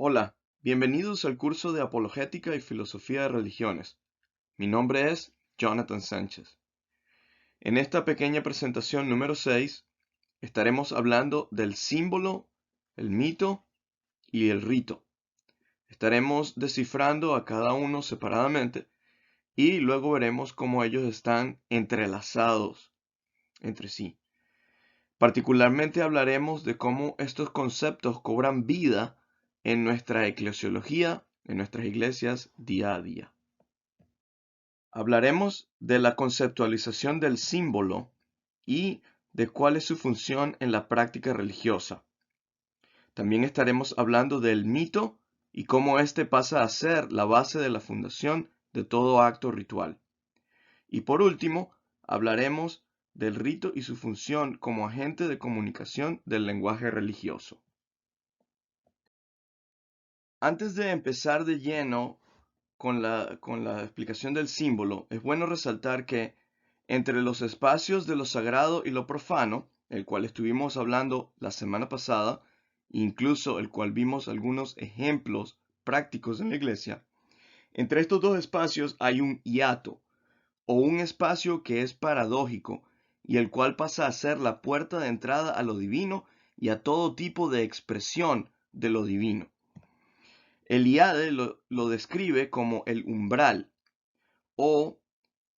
Hola, bienvenidos al curso de Apologética y Filosofía de Religiones. Mi nombre es Jonathan Sánchez. En esta pequeña presentación número 6 estaremos hablando del símbolo, el mito y el rito. Estaremos descifrando a cada uno separadamente y luego veremos cómo ellos están entrelazados entre sí. Particularmente hablaremos de cómo estos conceptos cobran vida en nuestra eclesiología, en nuestras iglesias día a día. Hablaremos de la conceptualización del símbolo y de cuál es su función en la práctica religiosa. También estaremos hablando del mito y cómo éste pasa a ser la base de la fundación de todo acto ritual. Y por último, hablaremos del rito y su función como agente de comunicación del lenguaje religioso. Antes de empezar de lleno con la explicación del símbolo, es bueno resaltar que entre los espacios de lo sagrado y lo profano, el cual estuvimos hablando la semana pasada, incluso el cual vimos algunos ejemplos prácticos en la iglesia, entre estos dos espacios hay un hiato, o un espacio que es paradójico, y el cual pasa a ser la puerta de entrada a lo divino y a todo tipo de expresión de lo divino. Eliade lo describe como el umbral, o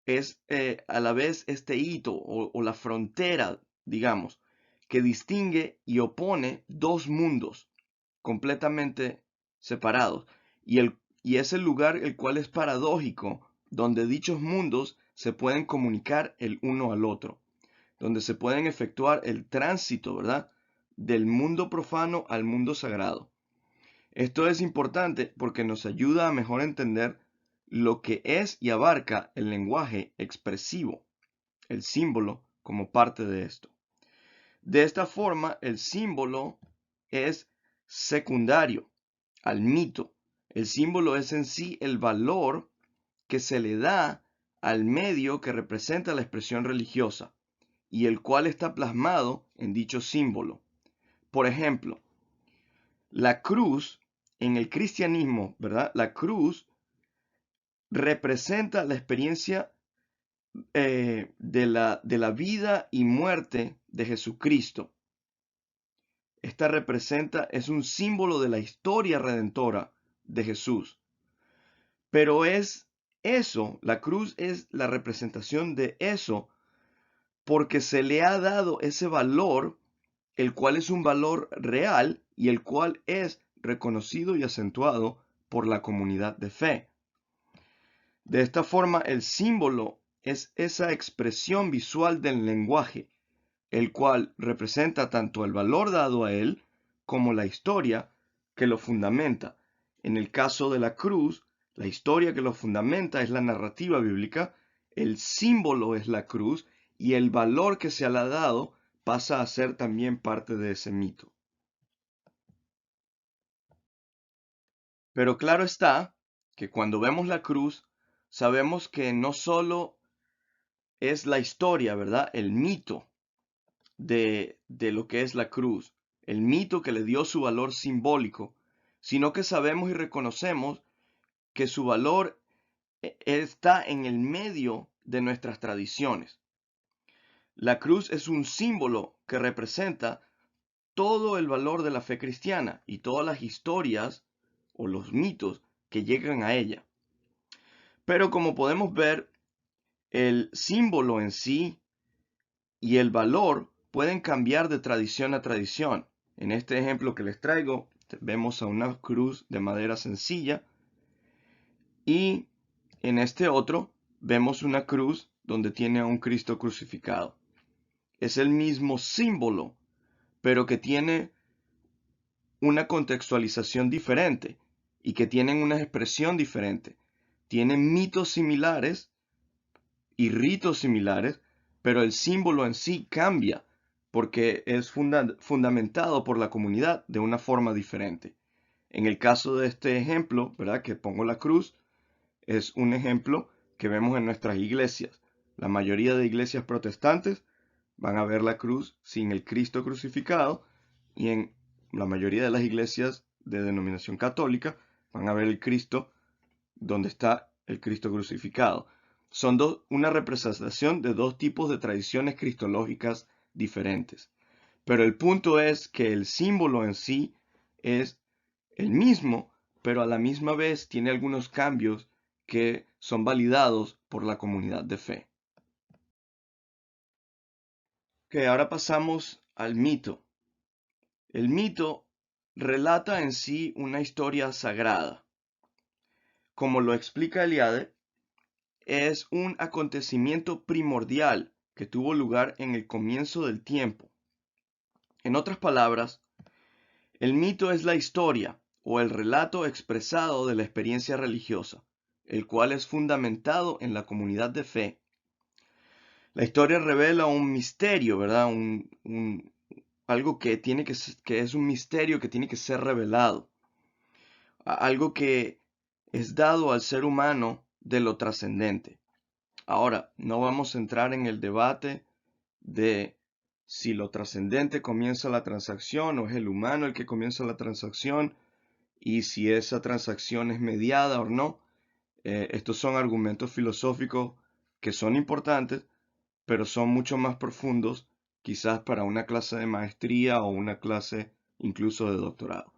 es a la vez este hito o la frontera, digamos, que distingue y opone dos mundos completamente separados. Y es el lugar el cual es paradójico, donde dichos mundos se pueden comunicar el uno al otro, donde se pueden efectuar el tránsito, ¿verdad? Del mundo profano al mundo sagrado. Esto es importante porque nos ayuda a mejor entender lo que es y abarca el lenguaje expresivo, el símbolo, como parte de esto. De esta forma, el símbolo es secundario al mito. El símbolo es en sí el valor que se le da al medio que representa la expresión religiosa y el cual está plasmado en dicho símbolo. Por ejemplo, la cruz en el cristianismo, ¿verdad? La cruz representa la experiencia de la vida y muerte de Jesucristo. Esta es un símbolo de la historia redentora de Jesús. Pero es eso, la cruz es la representación de eso, porque se le ha dado ese valor, el cual es un valor real y el cual es reconocido y acentuado por la comunidad de fe. De esta forma, el símbolo es esa expresión visual del lenguaje, el cual representa tanto el valor dado a él como la historia que lo fundamenta. En el caso de la cruz, la historia que lo fundamenta es la narrativa bíblica, el símbolo es la cruz y el valor que se le ha dado pasa a ser también parte de ese mito. Pero claro está que cuando vemos la cruz, sabemos que no solo es la historia, ¿verdad? El mito de lo que es la cruz, el mito que le dio su valor simbólico, sino que sabemos y reconocemos que su valor está en el medio de nuestras tradiciones. La cruz es un símbolo que representa todo el valor de la fe cristiana y todas las historias o los mitos que llegan a ella. Pero como podemos ver, el símbolo en sí y el valor pueden cambiar de tradición a tradición. En este ejemplo que les traigo, vemos a una cruz de madera sencilla y en este otro vemos una cruz donde tiene a un Cristo crucificado. Es el mismo símbolo, pero que tiene una contextualización diferente y que tienen una expresión diferente. Tienen mitos similares y ritos similares, pero el símbolo en sí cambia porque es fundamentado por la comunidad de una forma diferente. En el caso de este ejemplo, ¿verdad? Que pongo la cruz, es un ejemplo que vemos en nuestras iglesias. La mayoría de iglesias protestantes van a ver la cruz sin el Cristo crucificado y en la mayoría de las iglesias de denominación católica, van a ver el Cristo donde está el Cristo crucificado. Son una representación de dos tipos de tradiciones cristológicas diferentes. Pero el punto es que el símbolo en sí es el mismo, pero a la misma vez tiene algunos cambios que son validados por la comunidad de fe. Que ahora pasamos al mito. El mito relata en sí una historia sagrada. Como lo explica Eliade, es un acontecimiento primordial que tuvo lugar en el comienzo del tiempo. En otras palabras, el mito es la historia o el relato expresado de la experiencia religiosa, el cual es fundamentado en la comunidad de fe. La historia revela un misterio, ¿verdad? Algo que es un misterio que tiene que ser revelado. Algo que es dado al ser humano de lo trascendente. Ahora, no vamos a entrar en el debate de si lo trascendente comienza la transacción o es el humano el que comienza la transacción y si esa transacción es mediada o no. Estos son argumentos filosóficos que son importantes, pero son mucho más profundos quizás para una clase de maestría o una clase incluso de doctorado.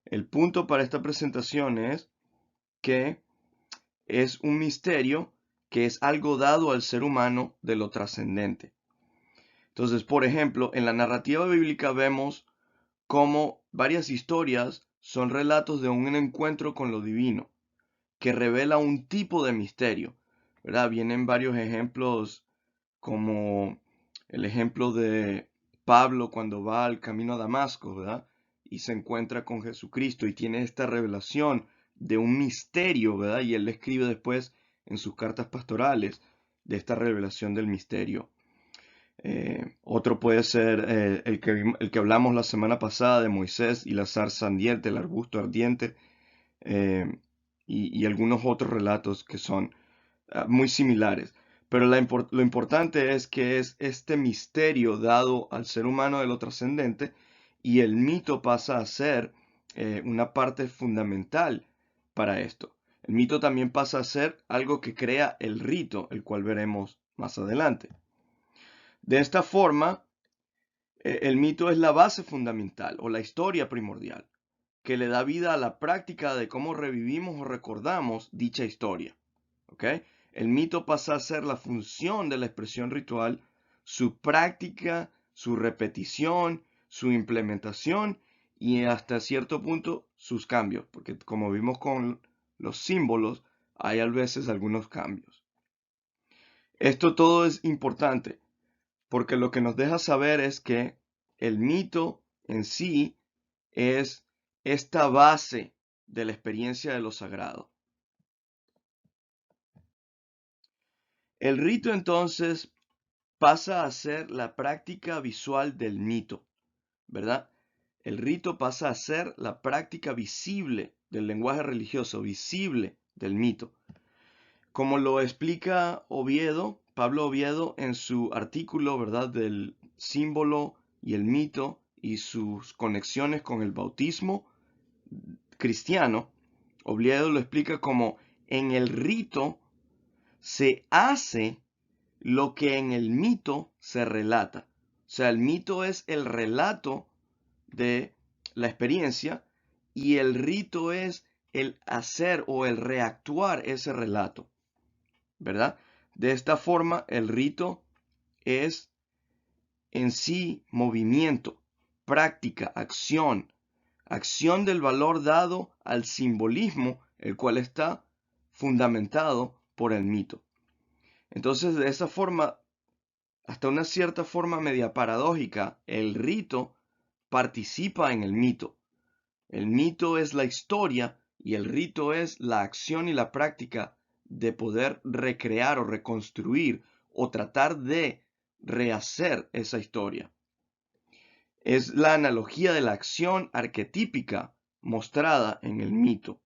El punto para esta presentación es que es un misterio que es algo dado al ser humano de lo trascendente. Entonces, por ejemplo, en la narrativa bíblica vemos cómo varias historias son relatos de un encuentro con lo divino, que revela un tipo de misterio, ¿verdad? Vienen varios ejemplos como el ejemplo de Pablo cuando va al camino a Damasco, ¿verdad? Y se encuentra con Jesucristo y tiene esta revelación de un misterio, ¿verdad? Y él le escribe después en sus cartas pastorales de esta revelación del misterio. Otro puede ser el que hablamos la semana pasada de Moisés y la zarza ardiente, el arbusto ardiente, eh, y algunos otros relatos que son muy similares. Pero lo importante es que es este misterio dado al ser humano de lo trascendente y el mito pasa a ser una parte fundamental para esto. El mito también pasa a ser algo que crea el rito, el cual veremos más adelante. De esta forma, el mito es la base fundamental o la historia primordial que le da vida a la práctica de cómo revivimos o recordamos dicha historia. ¿Ok? El mito pasa a ser la función de la expresión ritual, su práctica, su repetición, su implementación y hasta cierto punto sus cambios, porque como vimos con los símbolos, hay a veces algunos cambios. Esto todo es importante porque lo que nos deja saber es que el mito en sí es esta base de la experiencia de lo sagrado. El rito entonces pasa a ser la práctica visual del mito, ¿verdad? El rito pasa a ser la práctica visible del lenguaje religioso, visible del mito. Como lo explica Oviedo, Pablo Oviedo, en su artículo, ¿verdad?, del símbolo y el mito y sus conexiones con el bautismo cristiano, Oviedo lo explica como en el rito se hace lo que en el mito se relata. O sea, el mito es el relato de la experiencia y el rito es el hacer o el reactuar ese relato, ¿verdad? De esta forma, el rito es en sí movimiento, práctica, acción, acción del valor dado al simbolismo, el cual está fundamentado por el mito. Entonces, de esa forma, hasta una cierta forma media paradójica, el rito participa en el mito. El mito es la historia y el rito es la acción y la práctica de poder recrear o reconstruir o tratar de rehacer esa historia. Es la analogía de la acción arquetípica mostrada en el mito.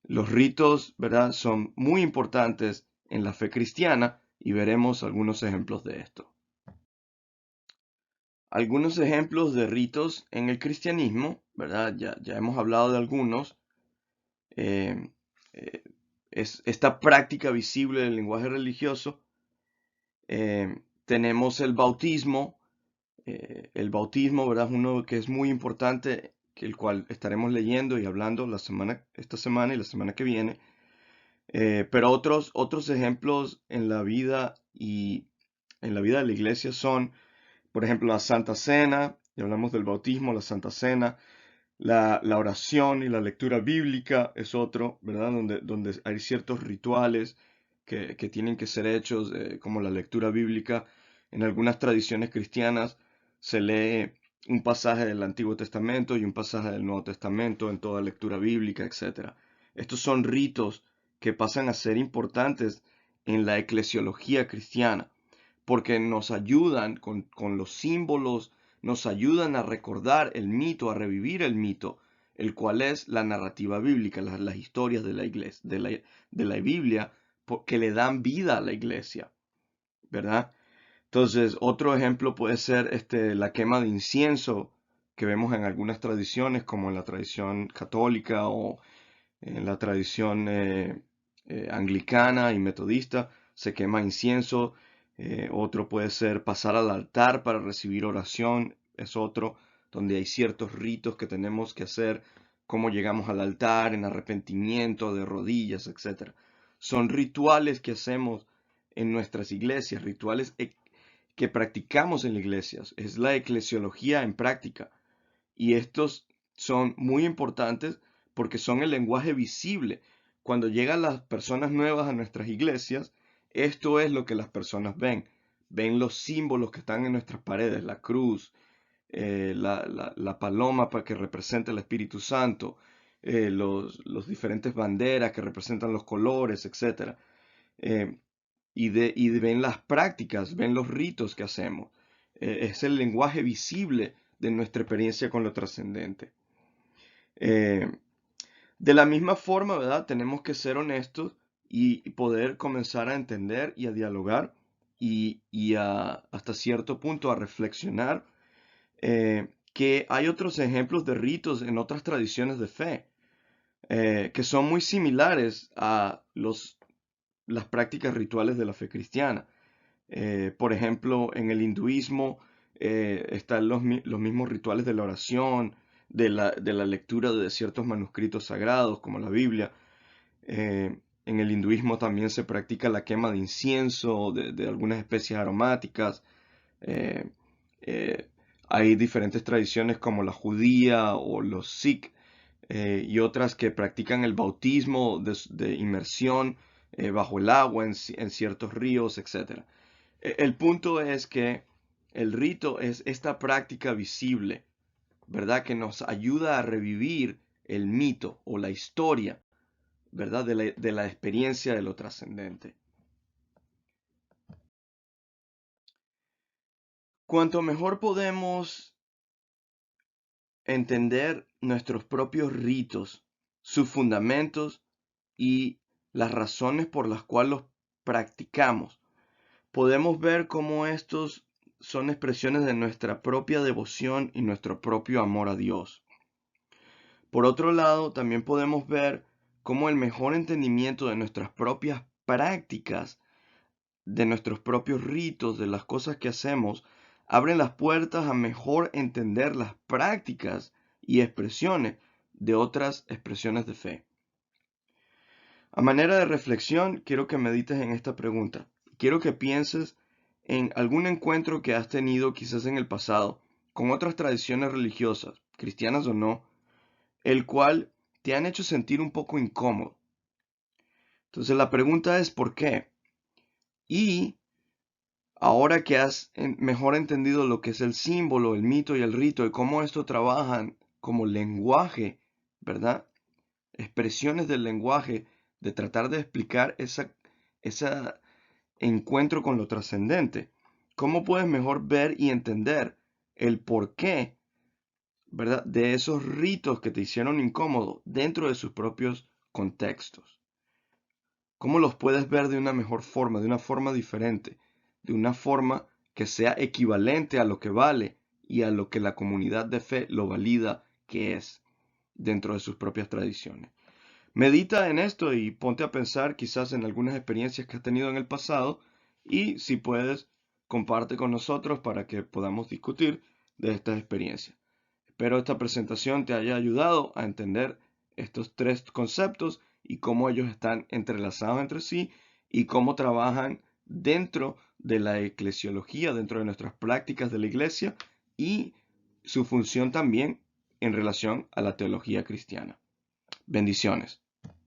Los ritos, ¿verdad?, son muy importantes en la fe cristiana y veremos algunos ejemplos de esto. algunos ejemplos de ritos en el cristianismo, ¿verdad? Ya hemos hablado de algunos. eh, eh, es esta práctica visible del lenguaje religioso. Tenemos el bautismo, ¿verdad? Es uno que es muy importante, que el cual estaremos leyendo y hablando esta semana y la semana que viene. Pero otros ejemplos en la vida y en la vida de la iglesia son, por ejemplo, la Santa Cena, y hablamos del bautismo, la Santa Cena, la oración y la lectura bíblica es otro, ¿verdad? Donde hay ciertos rituales que tienen que ser hechos, como la lectura bíblica. En algunas tradiciones cristianas se lee un pasaje del Antiguo Testamento y un pasaje del Nuevo Testamento en toda lectura bíblica, etcétera. Estos son ritos que pasan a ser importantes en la eclesiología cristiana, porque nos ayudan con los símbolos, nos ayudan a recordar el mito, a revivir el mito, el cual es la narrativa bíblica, las historias de la iglesia, de la Biblia, que le dan vida a la iglesia, ¿verdad? Entonces, otro ejemplo puede ser la quema de incienso que vemos en algunas tradiciones, como en la tradición católica o en la tradición anglicana y metodista. Se quema incienso. Otro puede ser pasar al altar para recibir oración. Es otro donde hay ciertos ritos que tenemos que hacer, cómo llegamos al altar, en arrepentimiento, de rodillas, etcétera. Son rituales que hacemos en nuestras iglesias, rituales que practicamos en las iglesias. Es la eclesiología en práctica. Y estos son muy importantes porque son el lenguaje visible. Cuando llegan las personas nuevas a nuestras iglesias, esto es lo que las personas ven. Ven los símbolos que están en nuestras paredes, la cruz, la paloma para que represente el Espíritu Santo, los diferentes banderas que representan los colores, etc. Eh, y ven las prácticas, ven los ritos que hacemos. Es el lenguaje visible de nuestra experiencia con lo trascendente. Eh, de la misma forma, ¿verdad? Tenemos que ser honestos y poder comenzar a entender y a dialogar hasta cierto punto a reflexionar, que hay otros ejemplos de ritos en otras tradiciones de fe, que son muy similares a las prácticas rituales de la fe cristiana. Por ejemplo, en el hinduismo están los mismos rituales de la oración, de la lectura de ciertos manuscritos sagrados, como la Biblia. En el hinduismo también se practica la quema de incienso, de algunas especies aromáticas. Eh, eh, Hay diferentes tradiciones como la judía o los sikh, y otras que practican el bautismo de inmersión bajo el agua en ciertos ríos, etc. El punto es que el rito es esta práctica visible, ¿verdad? Que nos ayuda a revivir el mito o la historia, ¿verdad? De la experiencia de lo trascendente. Cuanto mejor podemos entender nuestros propios ritos, sus fundamentos y las razones por las cuales los practicamos, podemos ver cómo estos son expresiones de nuestra propia devoción y nuestro propio amor a Dios. Por otro lado, también podemos ver cómo el mejor entendimiento de nuestras propias prácticas, de nuestros propios ritos, de las cosas que hacemos, abren las puertas a mejor entender las prácticas y expresiones de otras expresiones de fe. A manera de reflexión, quiero que medites en esta pregunta. Quiero que pienses en algún encuentro que has tenido quizás en el pasado con otras tradiciones religiosas, cristianas o no, el cual te han hecho sentir un poco incómodo. Entonces la pregunta es ¿por qué? Y ahora que has mejor entendido lo que es el símbolo, el mito y el rito y cómo esto trabajan como lenguaje, ¿verdad? Expresiones del lenguaje, de tratar de explicar ese encuentro con lo trascendente. ¿Cómo puedes mejor ver y entender el porqué, ¿verdad? De esos ritos que te hicieron incómodo dentro de sus propios contextos? ¿Cómo los puedes ver de una mejor forma, de una forma diferente, de una forma que sea equivalente a lo que vale y a lo que la comunidad de fe lo valida que es dentro de sus propias tradiciones. Medita en esto y ponte a pensar quizás en algunas experiencias que has tenido en el pasado y si puedes, comparte con nosotros para que podamos discutir de estas experiencias. Espero esta presentación te haya ayudado a entender estos tres conceptos y cómo ellos están entrelazados entre sí y cómo trabajan dentro de la eclesiología, dentro de nuestras prácticas de la iglesia y su función también en relación a la teología cristiana. Bendiciones.